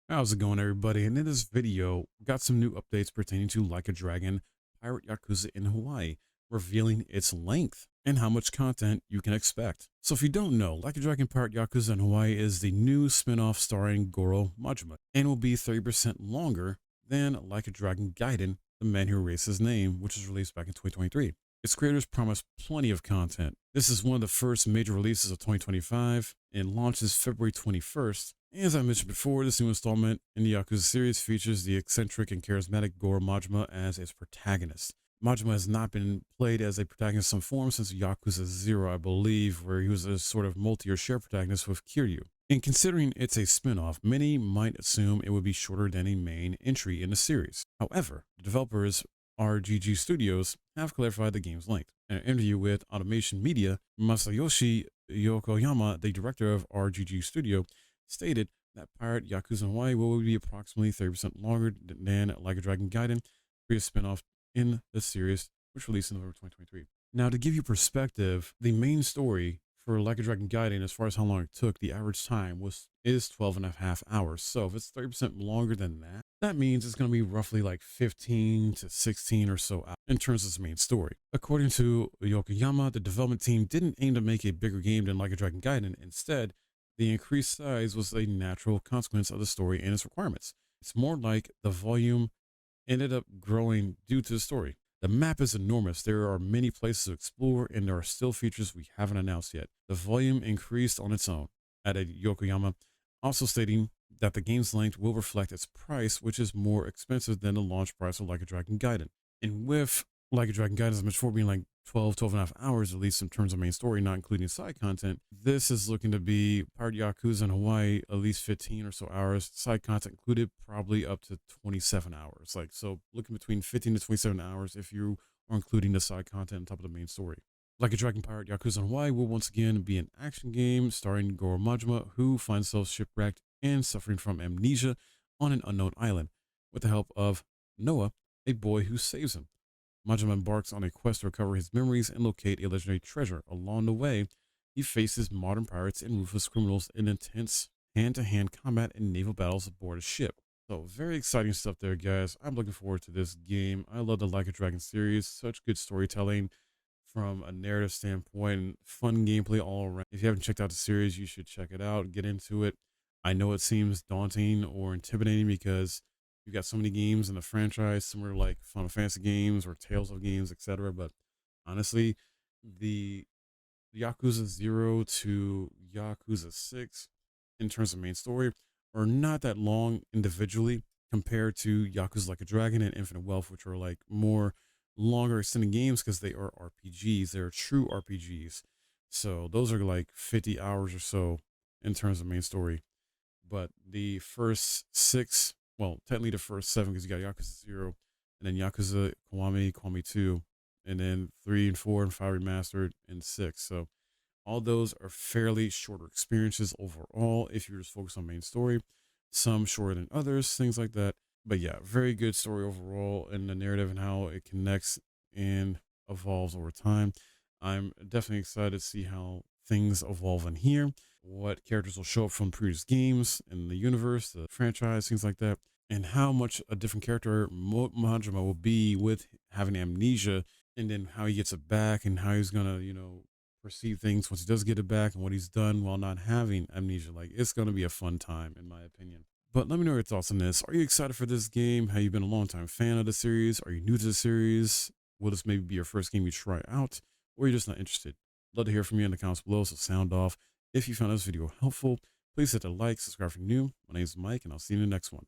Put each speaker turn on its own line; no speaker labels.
How's it going, everybody? And in this video, we got some new updates pertaining to Like a Dragon Pirate Yakuza in Hawaii, revealing its length and how much content you can expect. So if you don't know, Like a Dragon Pirate Yakuza in Hawaii is the new spin-off starring Goro Majima and will be 30% longer than Like a Dragon Gaiden, the man who erased his name, which was released back in 2023. Its creators promise plenty of content. This is one of the first major releases of 2025 and launches February 21st. As I mentioned before, this new installment in the Yakuza series features the eccentric and charismatic Goro Majima as its protagonist. Majima has not been played as a protagonist in some form since Yakuza 0, I believe, where he was a sort of multi-year share protagonist with Kiryu. And considering it's a spin-off, many might assume it would be shorter than a main entry in the series. However, the developers RGG Studios have clarified the game's length. In an interview with Automation Media, Masayoshi Yokoyama, the director of RGG Studio, stated that Pirate Yakuza in Hawaii will be approximately 30% longer than Like a Dragon Gaiden, previous spinoff in the series, which released in November 2023. Now, to give you perspective, the main story for Like a Dragon Gaiden, as far as how long it took, the average time is 12 and a half hours. So if it's 30% longer than that, that means it's going to be roughly like 15 to 16 or so hours in terms of its main story. According to Yokoyama, the development team didn't aim to make a bigger game than Like a Dragon Gaiden. Instead, the increased size was a natural consequence of the story and its requirements. It's more like the volume ended up growing due to the story. The map is enormous. There are many places to explore, and there are still features we haven't announced yet. The volume increased on its own, added Yokoyama, also stating that the game's length will reflect its price, which is more expensive than the launch price of Like a Dragon Gaiden. And with Like a Dragon Gaiden, as much for being like 12 and a half hours, at least in terms of main story, not including side content, this is looking to be Pirate Yakuza in Hawaii, at least 15 or so hours. Side content included, probably up to 27 hours. Like, so looking between 15 to 27 hours if you are including the side content on top of the main story. Like a Dragon Pirate Yakuza in Hawaii will once again be an action game starring Goro Majima, who finds himself shipwrecked and suffering from amnesia on an unknown island, with the help of Noah, a boy who saves him. Majima embarks on a quest to recover his memories and locate a legendary treasure. Along the way, he faces modern pirates and ruthless criminals in intense hand-to-hand combat and naval battles aboard a ship. So very exciting stuff there, guys. I'm looking forward to this game. I love the Like a Dragon series. Such good storytelling from a narrative standpoint, fun gameplay all around. If you haven't checked out the series, you should check it out, get into it. I know it seems daunting or intimidating because you've got so many games in the franchise, similar like Final Fantasy games or Tales of games, etc. But honestly, the Yakuza 0 to Yakuza 6 in terms of main story are not that long individually compared to Yakuza Like a Dragon and Infinite Wealth, which are like more longer extended games because they are RPGs. They're true RPGs. So those are like 50 hours or so in terms of main story. But the first six, well, technically the first seven, because you got Yakuza 0, and then Yakuza Kiwami, Kiwami 2, and then 3 and 4 and 5 remastered, and 6. So all those are fairly shorter experiences overall if you're just focused on main story. Some shorter than others, things like that. But yeah, very good story overall, and the narrative and how it connects and evolves over time. I'm definitely excited to see how things evolve in here, what characters will show up from previous games in the universe, the franchise, things like that, and how much a different character Majima will be with having amnesia, and then how he gets it back and how he's gonna, perceive things once he does get it back and what he's done while not having amnesia. Like, it's gonna be a fun time, in my opinion. But let me know your thoughts on this. Are you excited for this game? Have you been a long time fan of the series? Are you new to the series? Will this maybe be your first game you try out? Or are you just not interested? Love to hear from you in the comments below, so sound off. If you found this video helpful, please hit the like, subscribe if you're new. My name is Mike, and I'll see you in the next one.